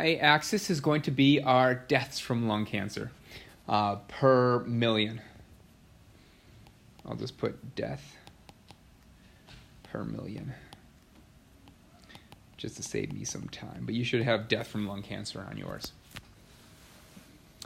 y-axis is going to be our deaths from lung cancer per million. I'll just put death per million just to save me some time. But you should have death from lung cancer on yours.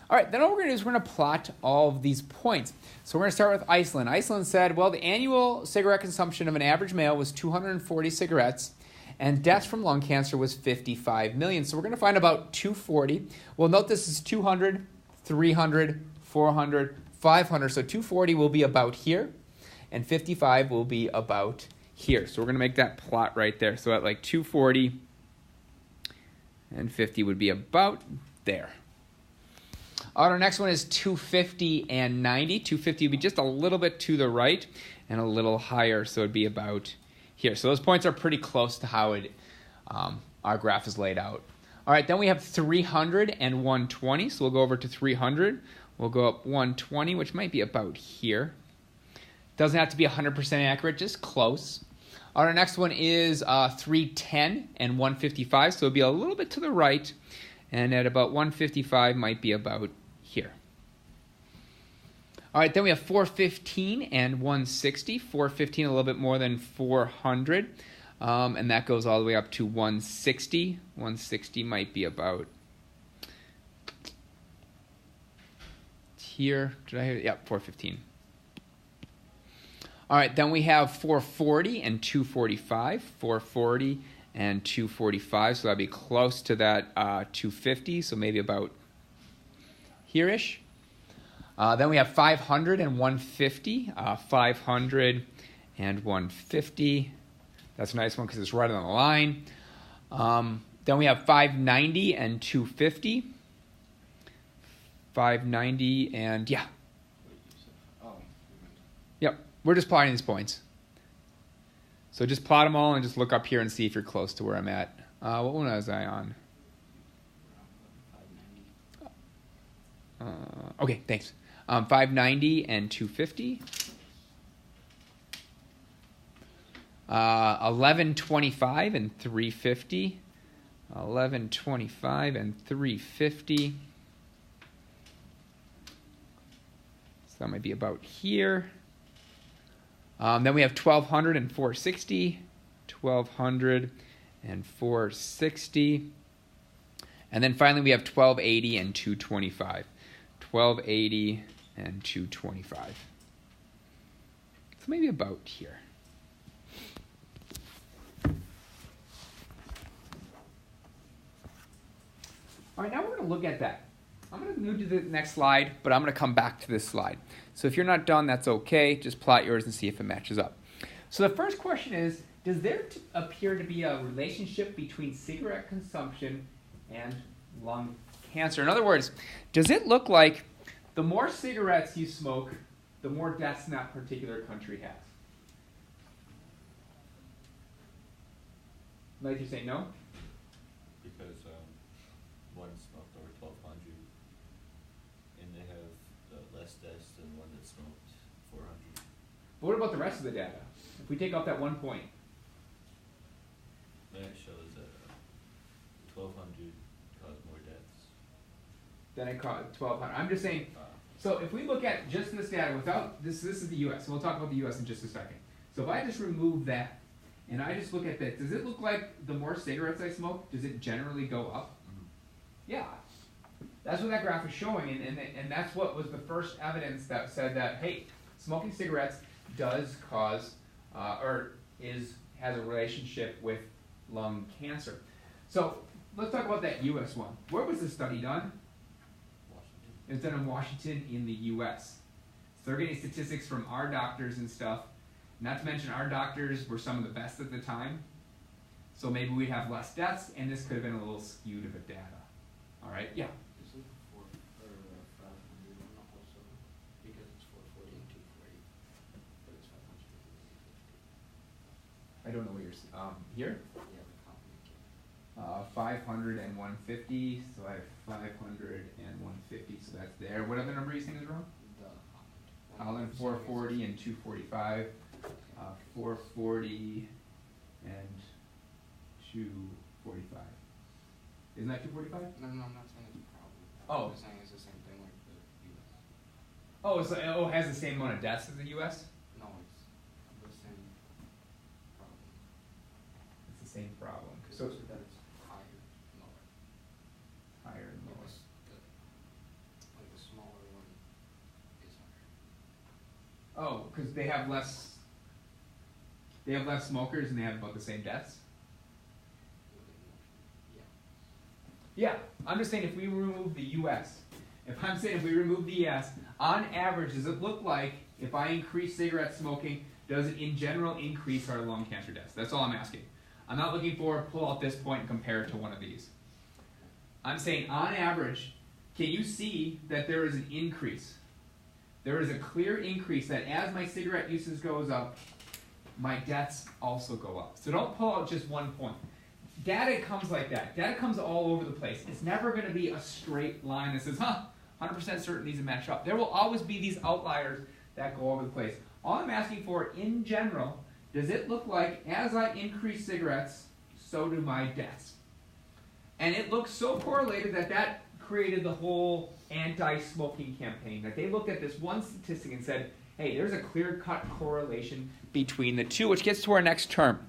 All right, then what we're going to do is we're going to plot all of these points. So we're going to start with Iceland. Iceland said, well, the annual cigarette consumption of an average male was 240 cigarettes, and deaths from lung cancer was 55 million. So we're going to find about 240. Well, note this is 200, 300, 400, 500. So 240 will be about here, and 55 will be about here. So we're going to make that plot right there. So at like 240 and 50 would be about there. Our next one is 250 and 90. 250 would be just a little bit to the right and a little higher, so it'd be about here. So those points are pretty close to how our graph is laid out. All right, then we have 300 and 120. So we'll go over to 300. We'll go up 120, which might be about here. Doesn't have to be 100% accurate, just close. Our next one is 310 and 155. So it'll be a little bit to the right. And at about 155 might be about here. All right, then we have 415 and 160. 415 a little bit more than 400. And that goes all the way up to 160. 160 might be about here. Did I hear it? Yep, 415. All right, then we have 440 and 245. 440 and 245, so that'd be close to that 250, so maybe about here-ish. Then we have 500 and 150. 500 and 150. That's a nice one because it's right on the line. Then we have 590 and 250. 590 and, yeah. Yep, we're just plotting these points. So just plot them all and just look up here and see if you're close to where I'm at. What one was I on? Okay, thanks. 590 and 250. 1125 and 350. 1125 and 350. So that might be about here. Then we have 1200 and 460, 1200 and 460. And then finally we have 1280 and 225, 1280 and 225. So maybe about here. All right, now we're going to look at that. I'm going to move to the next slide, but I'm going to come back to this slide. So if you're not done, that's okay. Just plot yours and see if it matches up. So the first question is, does there appear to be a relationship between cigarette consumption and lung cancer? In other words, does it look like the more cigarettes you smoke, the more deaths in that particular country has? Like you say no? Because one smoked over 1,200, and they have less deaths than one that smoked 400. But what about the rest of the data? If we take off that 1 point. That shows that 1,200 caused more deaths. Then I call it 1,200. I'm just saying, so if we look at just this data without, this is the US, and we'll talk about the US in just a second. So if I just remove that, and I just look at this, does it look like the more cigarettes I smoke, does it generally go up? Mm-hmm. Yeah. That's what that graph is showing, and that's what was the first evidence that said that, hey, smoking cigarettes does cause, has a relationship with lung cancer. So let's talk about that US one. Where was this study done? Washington. It was done in Washington in the US. So they're getting statistics from our doctors and stuff. Not to mention our doctors were some of the best at the time. So maybe we'd have less deaths, and this could have been a little skewed of a data. All right, yeah. Is it 500 also? Because it's 440 and 240, but it's 500. I don't know what you're here? Yeah, the copy. 500 and 150, so I have 500 and 150, so that's there. What other number are you saying is wrong? The Holland 440 and 245, 440 and 245. Isn't that 245? No, I'm not saying it's a problem. Oh. I'm just saying it's the same thing like the US. Oh, it has the same amount of deaths as the U.S.? No, it's the same problem. It's the same problem. So that it's higher, lower. Higher and lower. Because the smaller one is higher. Oh, because they have less smokers and they have about the same deaths? Yeah. Yeah, I'm just saying if we remove the U.S., if we remove the U.S., on average, does it look like if I increase cigarette smoking, does it in general increase our lung cancer deaths? That's all I'm asking. I'm not looking for pull out this point and compare it to one of these. I'm saying on average, can you see that there is an increase? There is a clear increase that as my cigarette usage goes up, my deaths also go up. So don't pull out just one point. Data comes like that. Data comes all over the place. It's never going to be a straight line that says, 100% certain these match up. There will always be these outliers that go over the place. All I'm asking for, in general, does it look like as I increase cigarettes, so do my deaths? And it looks so correlated that created the whole anti-smoking campaign. That they looked at this one statistic and said, hey, there's a clear-cut correlation between the two, which gets to our next term.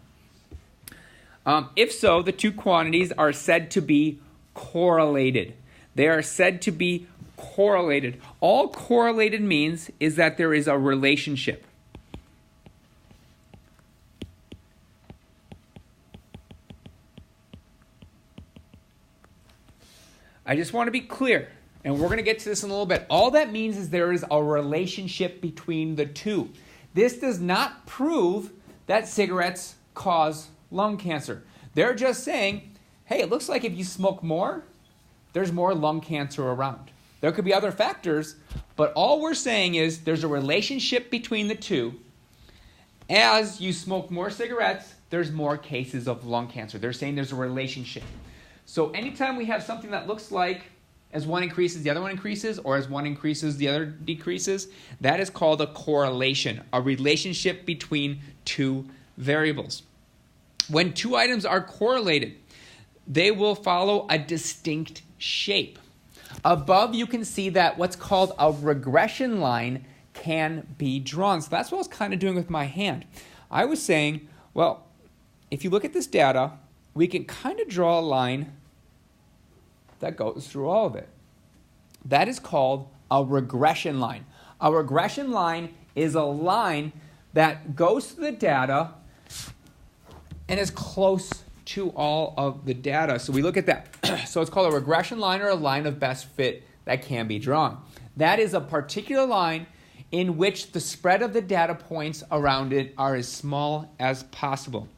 If so, the two quantities are said to be correlated. They are said to be correlated. All correlated means is that there is a relationship. I just want to be clear, and we're going to get to this in a little bit. All that means is there is a relationship between the two. This does not prove that cigarettes cause lung cancer. They're just saying, hey, it looks like if you smoke more, there's more lung cancer around. There could be other factors, but all we're saying is there's a relationship between the two. As you smoke more cigarettes, there's more cases of lung cancer. They're saying there's a relationship. So anytime we have something that looks like as one increases, the other one increases, or as one increases, the other decreases, that is called a correlation, a relationship between two variables. When two items are correlated, they will follow a distinct shape. Above, you can see that what's called a regression line can be drawn. So that's what I was kind of doing with my hand. I was saying, well, if you look at this data, we can kind of draw a line that goes through all of it. That is called a regression line. A regression line is a line that goes through the data and is close to all of the data. So we look at that. So it's called a regression line or a line of best fit that can be drawn. That is a particular line in which the spread of the data points around it are as small as possible.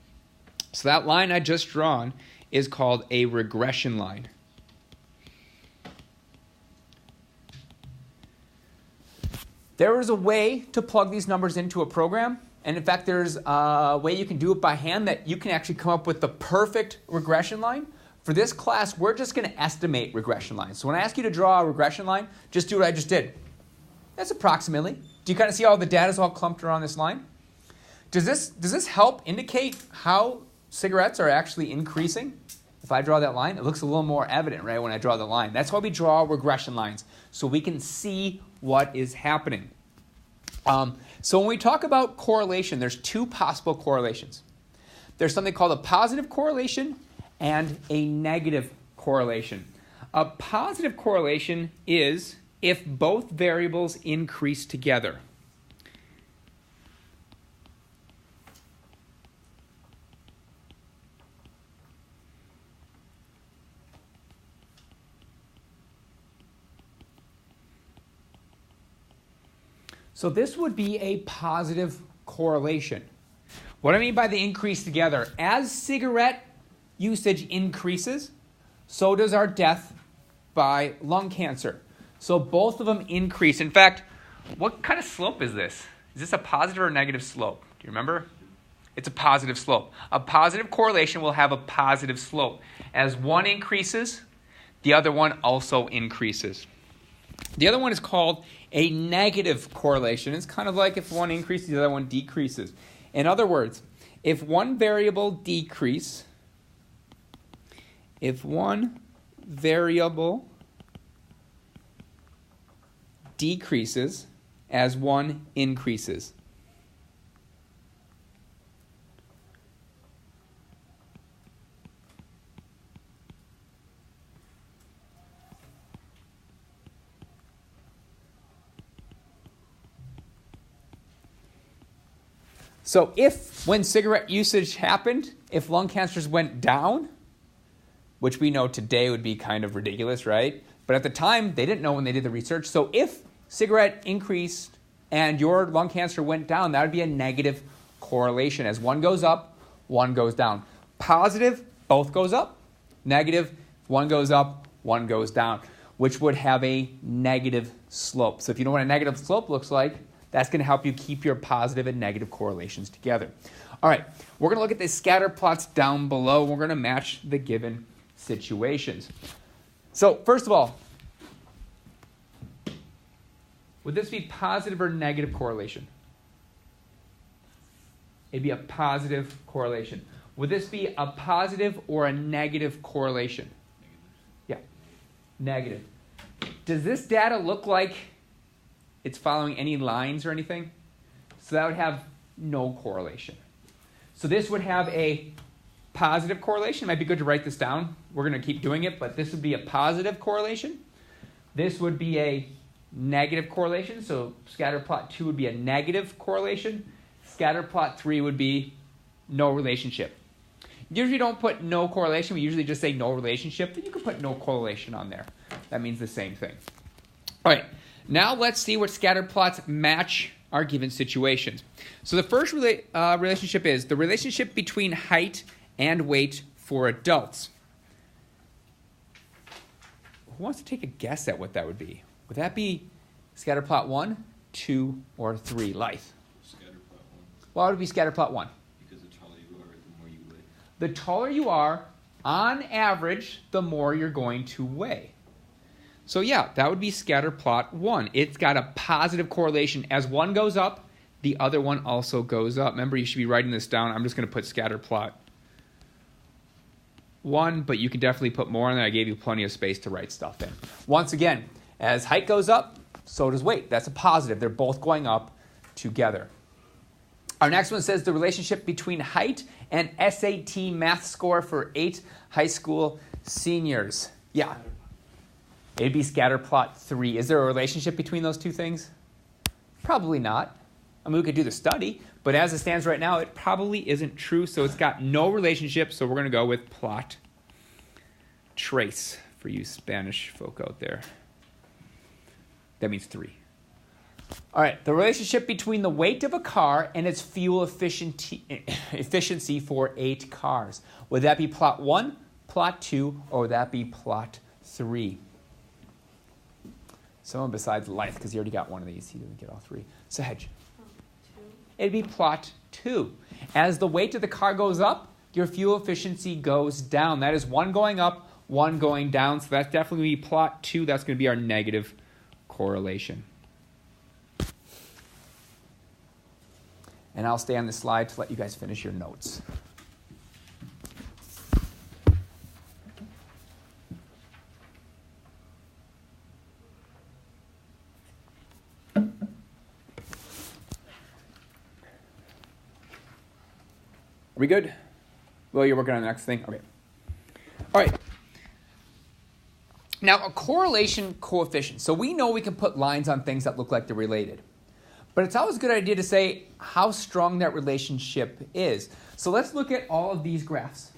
So that line I just drawn is called a regression line. There is a way to plug these numbers into a program. And in fact, there's a way you can do it by hand that you can actually come up with the perfect regression line. For this class, we're just going to estimate regression lines. So when I ask you to draw a regression line, just do what I just did. That's approximately. Do you kind of see all the data is all clumped around this line? Does this help indicate how cigarettes are actually increasing? If I draw that line, it looks a little more evident, right, when I draw the line. That's why we draw regression lines, so we can see what is happening. So when we talk about correlation, there's two possible correlations. There's something called a positive correlation and a negative correlation. A positive correlation is if both variables increase together. So this would be a positive correlation. What I mean by the increase together, as cigarette usage increases, so does our death by lung cancer. So both of them increase. In fact, what kind of slope is this? Is this a positive or negative slope? Do you remember? It's a positive slope. A positive correlation will have a positive slope. As one increases, the other one also increases. The other one is called a negative correlation. It's kind of like if one increases, the other one decreases. In other words, if one variable decreases, variable decreases as one increases. So if, when cigarette usage happened, if lung cancers went down, which we know today would be kind of ridiculous, right? But at the time, they didn't know when they did the research. So if cigarette increased and your lung cancer went down, that would be a negative correlation. As one goes up, one goes down. Positive, both goes up. Negative, one goes up, one goes down, which would have a negative slope. So if you know what a negative slope looks like, that's going to help you keep your positive and negative correlations together. All right, we're going to look at the scatter plots down below. We're going to match the given situations. So first of all, would this be positive or negative correlation? It'd be a positive correlation. Would this be a positive or a negative correlation? Yeah, negative. Does this data look like it's following any lines or anything? So that would have no correlation. So this would have a positive correlation. It might be good to write this down. We're going to keep doing it, but this would be a positive correlation. This would be a negative correlation. So scatter plot 2 would be a negative correlation. Scatter plot 3 would be no relationship. Usually don't put no correlation. We usually just say no relationship. Then you can put no correlation on there. That means the same thing. All right. Now let's see what scatter plots match our given situations. So the first relationship is the relationship between height and weight for adults. Who wants to take a guess at what that would be? Would that be scatter plot 1, 2, or 3? Lythe. Scatter plot 1. Why would it be scatter plot 1? Because the taller you are, the more you weigh. The taller you are, on average, the more you're going to weigh. So yeah, that would be scatter plot 1. It's got a positive correlation. As one goes up, the other one also goes up. Remember, you should be writing this down. I'm just going to put scatter plot 1, but you can definitely put more on there. I gave you plenty of space to write stuff in. Once again, as height goes up, so does weight. That's a positive. They're both going up together. Our next one says the relationship between height and SAT math score for 8 high school seniors. Yeah. It'd be scatter plot 3. Is there a relationship between those two things? Probably not. I mean, we could do the study, but as it stands right now, it probably isn't true, so it's got no relationship, so we're going to go with plot trace for you Spanish folk out there. That means 3. All right, the relationship between the weight of a car and its fuel efficiency for 8 cars. Would that be plot 1, plot 2, or would that be plot 3? Someone besides Lythe, because he already got one of these. He didn't get all 3. Sahaj. It'd be plot 2. As the weight of the car goes up, your fuel efficiency goes down. That is one going up, one going down. So that's definitely going to be plot 2. That's going to be our negative correlation. And I'll stay on this slide to let you guys finish your notes. Are we good? Well, you're working on the next thing? Okay. All right. Now, a correlation coefficient. So we know we can put lines on things that look like they're related. But it's always a good idea to say how strong that relationship is. So let's look at all of these graphs.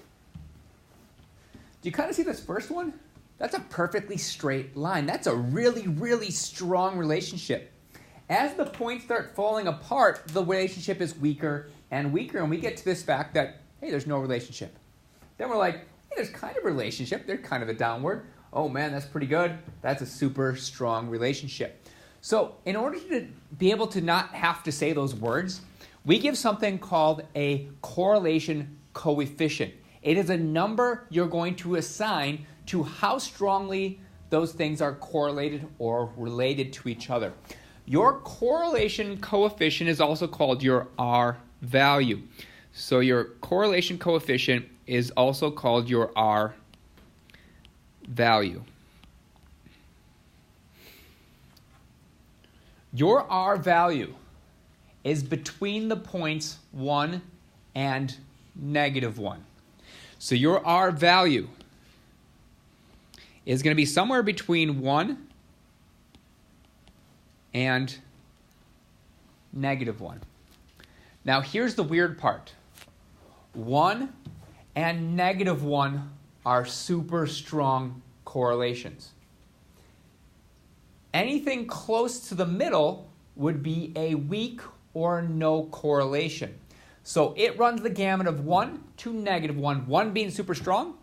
Do you kind of see this first one? That's a perfectly straight line. That's a really, really strong relationship. As the points start falling apart, the relationship is weaker and weaker, and we get to this fact that, hey, there's no relationship. Then we're like, hey, there's kind of a relationship. They're kind of a downward. Oh, man, that's pretty good. That's a super strong relationship. So in order to be able to not have to say those words, we give something called a correlation coefficient. It is a number you're going to assign to how strongly those things are correlated or related to each other. Your correlation coefficient is also called your R value. So your correlation coefficient is also called your R value. Your R value is between the points 1 and -1. So your R value is going to be somewhere between 1 and -1. Now here's the weird part. 1 and -1 are super strong correlations. Anything close to the middle would be a weak or no correlation. So it runs the gamut of 1 to -1, 1 being super strong,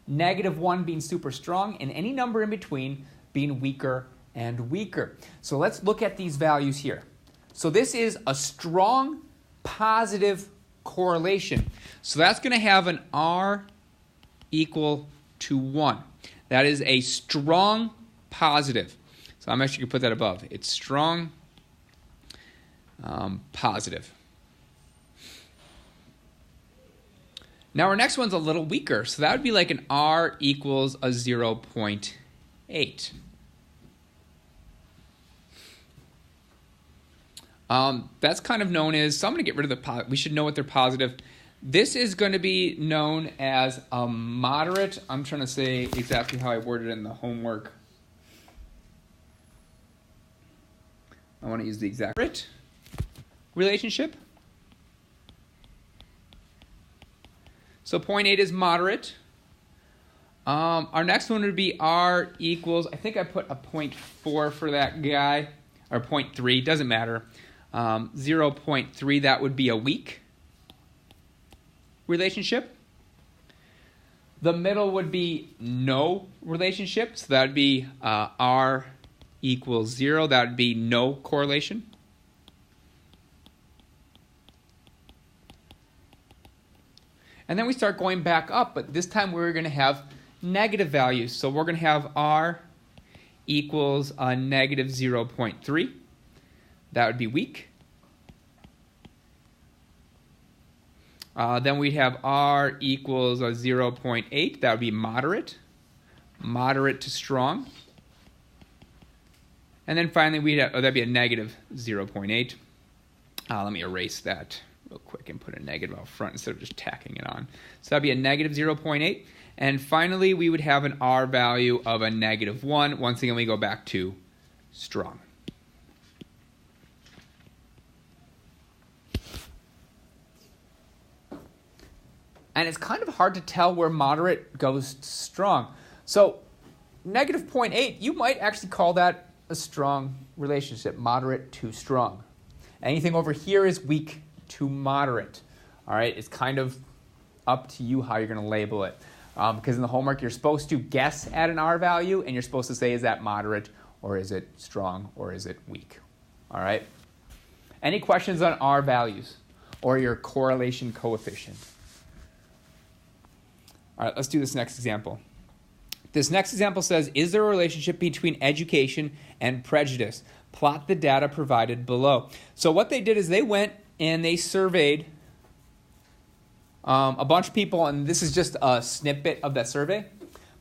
-1 being super strong, and any number in between being weaker and weaker. So let's look at these values here. So this is a strong positive correlation. So that's going to have an R equal to 1. That is a strong positive. So I'm actually going to put that above. It's strong positive. Now our next one's a little weaker. So that would be like an R equals a 0.8. That's kind of known as, so I'm going to get rid of the, we should know what they're positive. This is going to be known as a moderate. I'm trying to say exactly how I worded it in the homework. I want to use the exact relationship. So 0.8 is moderate. Our next one would be R equals, I think I put a 0.4 for that guy, or 0.3, doesn't matter. 0.3, that would be a weak relationship. The middle would be no relationship, so that would be R equals 0. That would be no correlation. And then we start going back up, but this time we're going to have negative values. So we're going to have R equals a negative 0.3. That would be weak. Then we'd have R equals a 0.8. That would be moderate. Moderate to strong. And then finally, we'd have, that'd be a negative 0.8. Let me erase that real quick and put a negative out front instead of just tacking it on. So that'd be a negative 0.8. And finally, we would have an R value of a -1. Once again, we go back to strong. And it's kind of hard to tell where moderate goes to strong. So -0.8, you might actually call that a strong relationship, moderate to strong. Anything over here is weak to moderate. All right, it's kind of up to you how you're going to label it. Because in the homework, you're supposed to guess at an R value, and you're supposed to say, is that moderate, or is it strong, or is it weak? All right? Any questions on R values or your correlation coefficient? All right, let's do this next example. This next example says, is there a relationship between education and prejudice? Plot the data provided below. So what they did is they went and they surveyed a bunch of people, and this is just a snippet of that survey.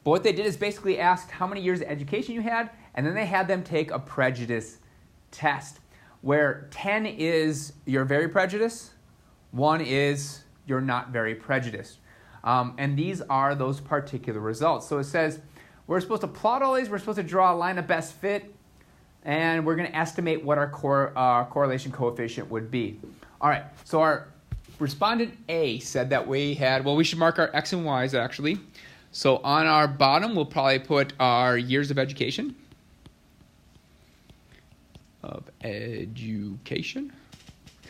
But what they did is basically asked how many years of education you had, and then they had them take a prejudice test, where 10 is you're very prejudiced, 1 is you're not very prejudiced. And these are those particular results. So it says we're supposed to plot all these, we're supposed to draw a line of best fit, and we're going to estimate what our correlation coefficient would be. All right, so our respondent A said that we had, well, we should mark our X and Y's actually. So on our bottom, we'll probably put our years of education.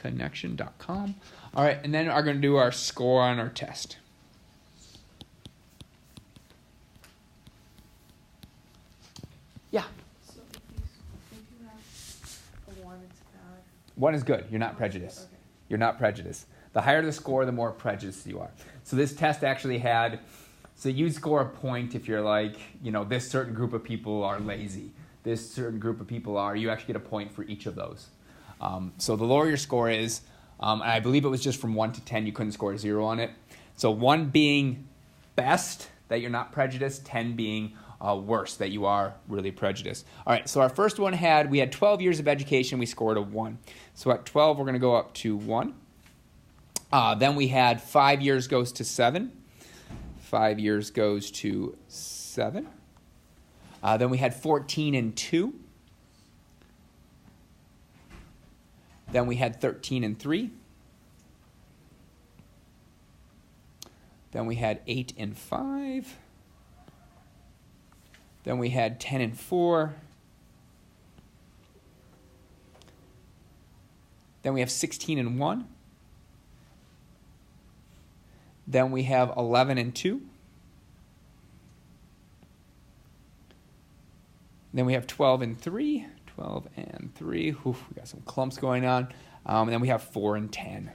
Connection.com. All right, and then we're going to do our score on our test. Yeah. So if you have a 1, it's bad. 1 is good. You're not prejudiced. Okay. You're not prejudiced. The higher the score, the more prejudiced you are. So this test actually had, so you'd score a point if you're like, you know, this certain group of people are lazy. This certain group of people are, you actually get a point for each of those. So the lower your score is, and I believe it was just from 1 to 10, you couldn't score 0 on it. So 1 being best, that you're not prejudiced, 10 being worse, that you are really prejudiced. All right, so our first one we had 12 years of education. We scored a 1. So at 12, we're going to go up to 1. Then we had 5 years goes to 7. 5 years goes to 7. Then we had 14 and 2. Then we had 13 and 3. Then we had 8 and 5. Then we had 10 and 4. Then we have 16 and 1. Then we have 11 and 2. Then we have 12 and 3. 12 and 3. Oof, we got some clumps going on. And then we have 4 and 10.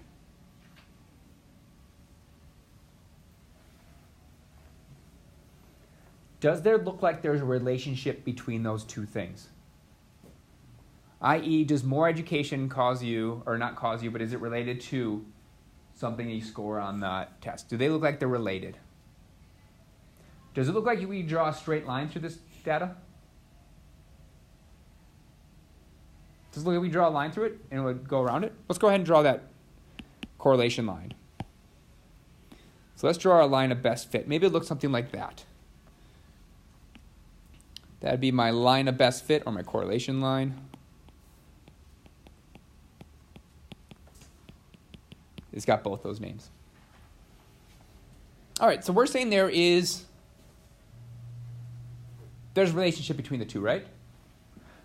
Does there look like there's a relationship between those two things? I.e., does more education cause you, or not cause you, but is it related to something you score on the test? Do they look like they're related? Does it look like we draw a straight line through this data? Does it look like we draw a line through it and it would go around it? Let's go ahead and draw that correlation line. So let's draw a line of best fit. Maybe it looks something like that. That'd be my line of best fit, or my correlation line. It's got both those names. All right, so we're saying there's a relationship between the two, right?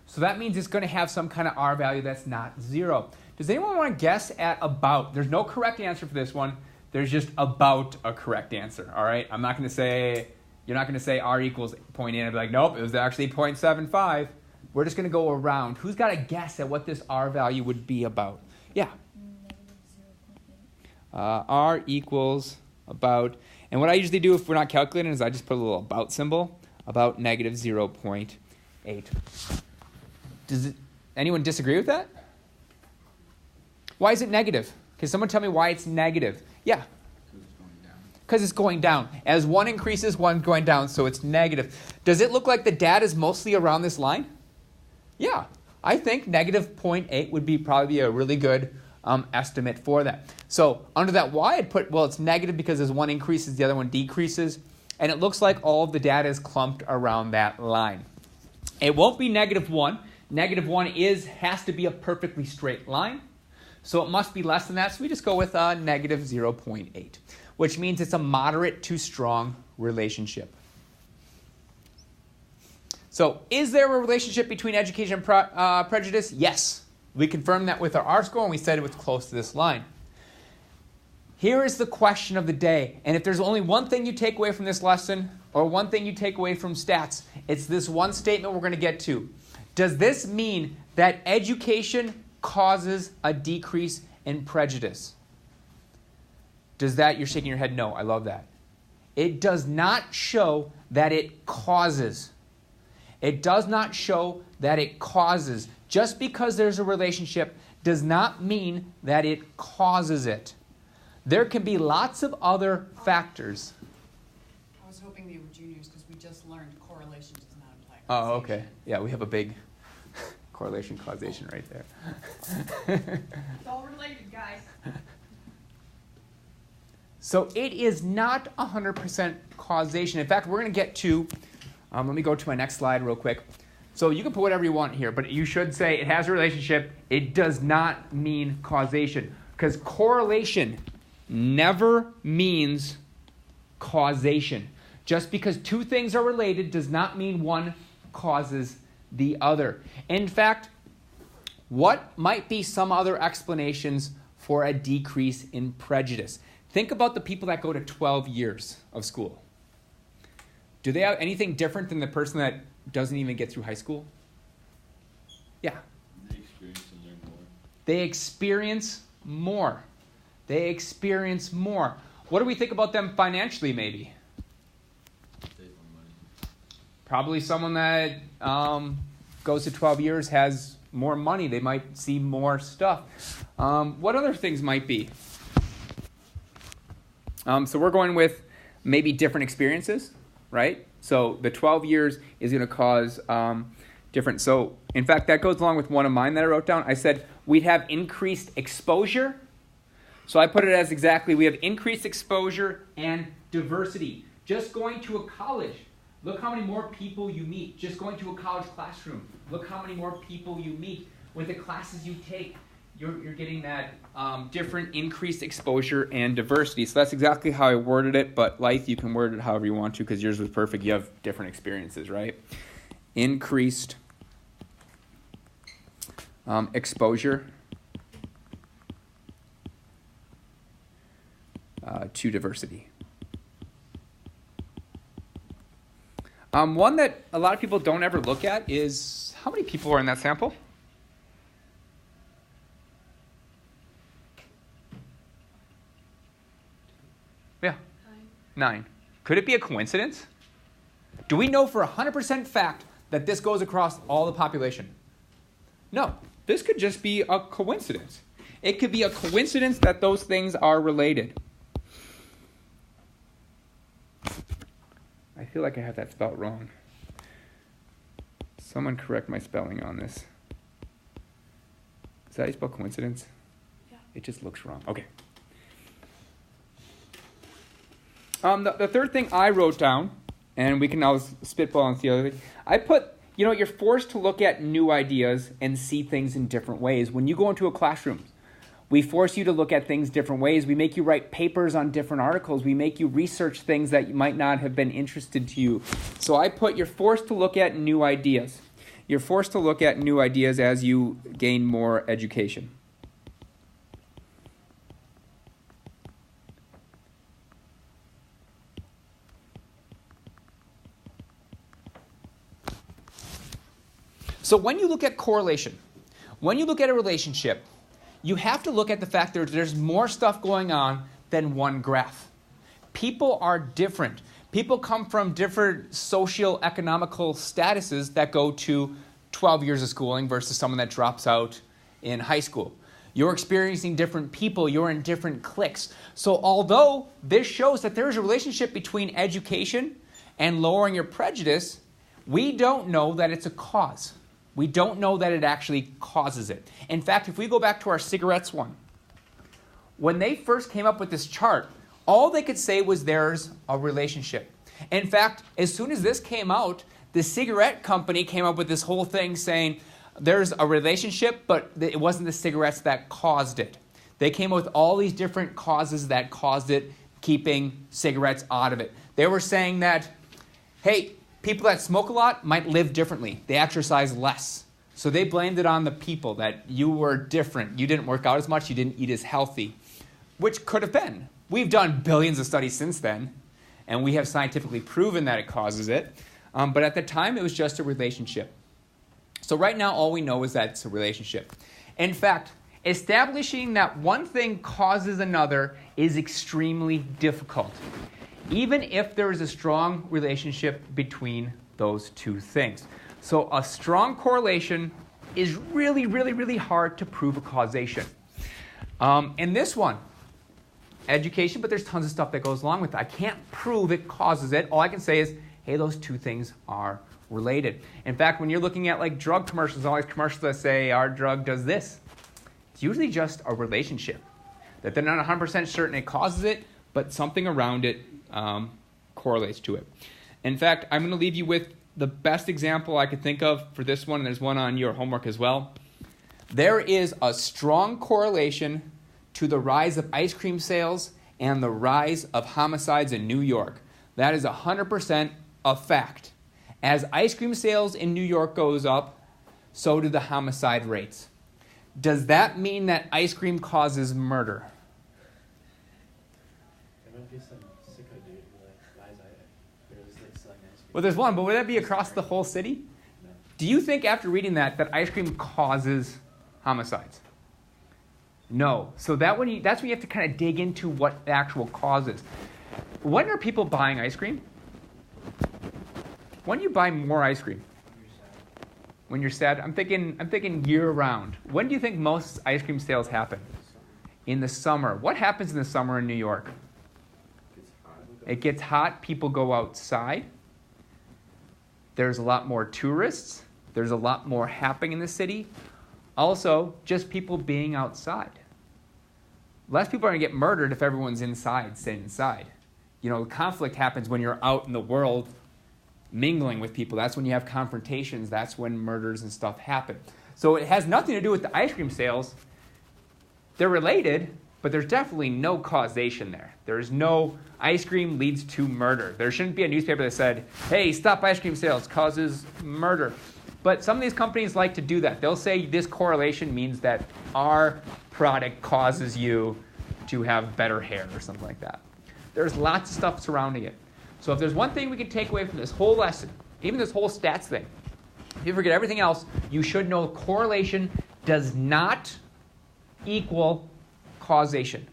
So that means it's going to have some kind of R value that's not 0. Does anyone want to guess at about? There's no correct answer for this one. There's just about a correct answer, all right? I'm not going to say, you're not going to say R equals 0.8 and be like, nope, it was actually 0.75. We're just going to go around. Who's got a guess at what this R value would be about? Yeah. R equals about, and what I usually do if we're not calculating is I just put a little about symbol, about negative 0.8. Does anyone disagree with that? Why is it negative? Can someone tell me why it's negative? Yeah. Because it's going down. As 1 increases, 1's going down, so it's negative. Does it look like the data is mostly around this line? Yeah. I think negative 0.8 would be probably a really good estimate for that. So under that y, I'd put, well, it's negative because as 1 increases, the other one decreases. And it looks like all of the data is clumped around that line. It won't be negative 1. Negative 1 has to be a perfectly straight line. So it must be less than that. So we just go with negative 0.8, which means it's a moderate to strong relationship. So is there a relationship between education and prejudice? Yes. We confirmed that with our R score, and we said it was close to this line. Here is the question of the day. And if there's only one thing you take away from this lesson, or one thing you take away from stats, it's this one statement we're going to get to. Does this mean that education causes a decrease in prejudice? Does that, you're shaking your head, no, I love that. It does not show that it causes. It does not show that it causes. Just because there's a relationship does not mean that it causes it. There can be lots of other factors. I was hoping they were juniors because we just learned correlation does not imply Oh, causation. okay. Yeah, we have a big correlation causation right there. It's all related, guys. So it is not 100% causation. In fact, we're going to get to, let me go to my next slide real quick. So you can put whatever you want here, but you should say it has a relationship. It does not mean causation, because correlation never means causation. Just because two things are related does not mean one causes the other. In fact, what might be some other explanations for a decrease in prejudice? Think about the people that go to 12 years of school. Do they have anything different than the person that doesn't even get through high school? Yeah. They experience and learn more. They experience more. They experience more. What do we think about them financially, maybe? Save more money. Probably someone that goes to 12 years has more money. They might see more stuff. What other things might be? So we're going with maybe different experiences. right? So the 12 years is going to cause different. So in fact, that goes along with one of mine that I wrote down. I said we'd have increased exposure. So I put it as exactly, we have increased exposure and diversity. Just going to a college, look how many more people you meet. Just going to a college classroom, look how many more people you meet. With the classes you take, you're getting that different increased exposure and diversity. So that's exactly how I worded it, but life, you can word it however you want to because yours was perfect. You have different experiences, right? Increased exposure to diversity. One that a lot of people don't ever look at is how many people are in that sample? Yeah, 9. Could it be a coincidence? Do we know for 100% fact that this goes across all the population? No, this could just be a coincidence. It could be a coincidence that those things are related. I feel like I have that spelled wrong. Someone correct my spelling on this. Is that how you spell coincidence? Yeah. It just looks wrong. Okay. The third thing I wrote down, and we can now spitball on the other thing, I put, you're forced to look at new ideas and see things in different ways. When you go into a classroom, we force you to look at things different ways. We make you write papers on different articles. We make you research things that might not have been interested to you. So I put, you're forced to look at new ideas. You're forced to look at new ideas as you gain more education. So when you look at correlation, when you look at a relationship, you have to look at the fact that there's more stuff going on than one graph. People are different. People come from different socio-economical statuses that go to 12 years of schooling versus someone that drops out in high school. You're experiencing different people. You're in different cliques. So although this shows that there's a relationship between education and lowering your prejudice, we don't know that it's a cause. We don't know that it actually causes it. In fact, if we go back to our cigarettes one, when they first came up with this chart, all they could say was there's a relationship. In fact, as soon as this came out, the cigarette company came up with this whole thing saying there's a relationship, but it wasn't the cigarettes that caused it. They came up with all these different causes that caused it, keeping cigarettes out of it. They were saying that, hey, people that smoke a lot might live differently. They exercise less. So they blamed it on the people, that you were different. You didn't work out as much. You didn't eat as healthy, which could have been. We've done billions of studies since then, and we have scientifically proven that it causes it. But at the time, it was just a relationship. So right now, all we know is that it's a relationship. In fact, establishing that one thing causes another is extremely difficult, even if there is a strong relationship between those two things. So a strong correlation is really, really, really hard to prove a causation. In this one, education, but there's tons of stuff that goes along with it. I can't prove it causes it. All I can say is, hey, those two things are related. In fact, when you're looking at like drug commercials, all these commercials that say our drug does this, it's usually just a relationship. That they're not 100% certain it causes it, but something around it correlates to it. In fact, I'm going to leave you with the best example I could think of for this one, and there's one on your homework as well. There is a strong correlation to the rise of ice cream sales and the rise of homicides in New York. That is 100% a fact. As ice cream sales in New York goes up, so do the homicide rates. Does that mean that ice cream causes murder? There might be some sicko dude who like buys selling ice cream. Well, there's one, but would that be across the whole city? No. Do you think after reading that ice cream causes homicides? No. So that's when you have to kind of dig into what the actual cause is. When are people buying ice cream? When do you buy more ice cream? When you're sad? I'm thinking year round. When do you think most ice cream sales happen? In the summer. What happens in the summer in New York? It gets hot. People go outside. There's a lot more tourists. There's a lot more happening in the city. Also, just people being outside. Less people are going to get murdered if everyone's inside, staying inside. You know, conflict happens when you're out in the world mingling with people. That's when you have confrontations. That's when murders and stuff happen. So it has nothing to do with the ice cream sales. They're related, but there's definitely no causation there. There's no ice cream leads to murder. There shouldn't be a newspaper that said, hey, stop ice cream sales, causes murder. But some of these companies like to do that. They'll say this correlation means that our product causes you to have better hair or something like that. There's lots of stuff surrounding it. So if there's one thing we can take away from this whole lesson, even this whole stats thing, if you forget everything else, you should know correlation does not equal causation.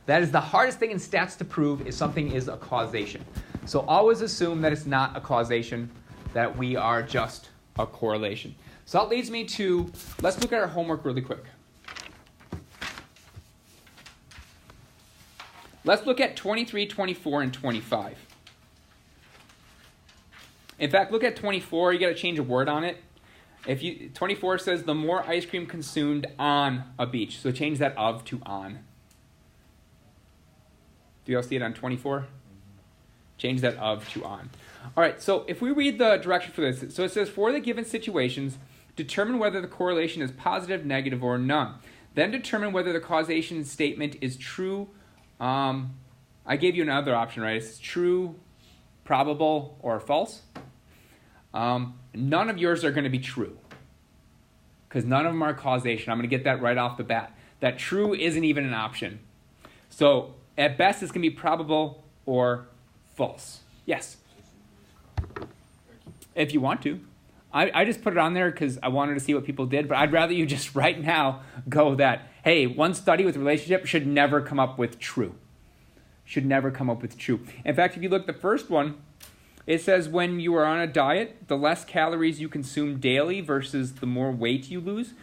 That is the hardest thing in stats to prove, is something is a causation. So always assume that it's not a causation, that we are just a correlation. So that leads me to, let's look at our homework really quick. Let's look at 23, 24, and 25. In fact, look at 24. You got to change a word on it. 24 says the more ice cream consumed on a beach. So change that of to on. Do you all see it on 24? Change that of to on. All right, so if we read the direction for this, so it says, for the given situations, determine whether the correlation is positive, negative, or none. Then determine whether the causation statement is true. I gave you another option, right? It's true, probable, or false. None of yours are going to be true, because none of them are causation. I'm going to get that right off the bat. That true isn't even an option. So at best, it's going to be probable or false. Yes? If you want to. I just put it on there because I wanted to see what people did, but I'd rather you just right now go that, hey, one study with relationship should never come up with true. Should never come up with true. In fact, if you look at the first one, it says when you are on a diet, the less calories you consume daily versus the more weight you lose.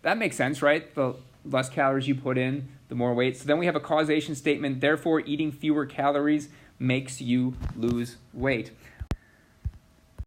That makes sense, right? The less calories you put in, the more weight. So then we have a causation statement. Therefore, eating fewer calories makes you lose weight.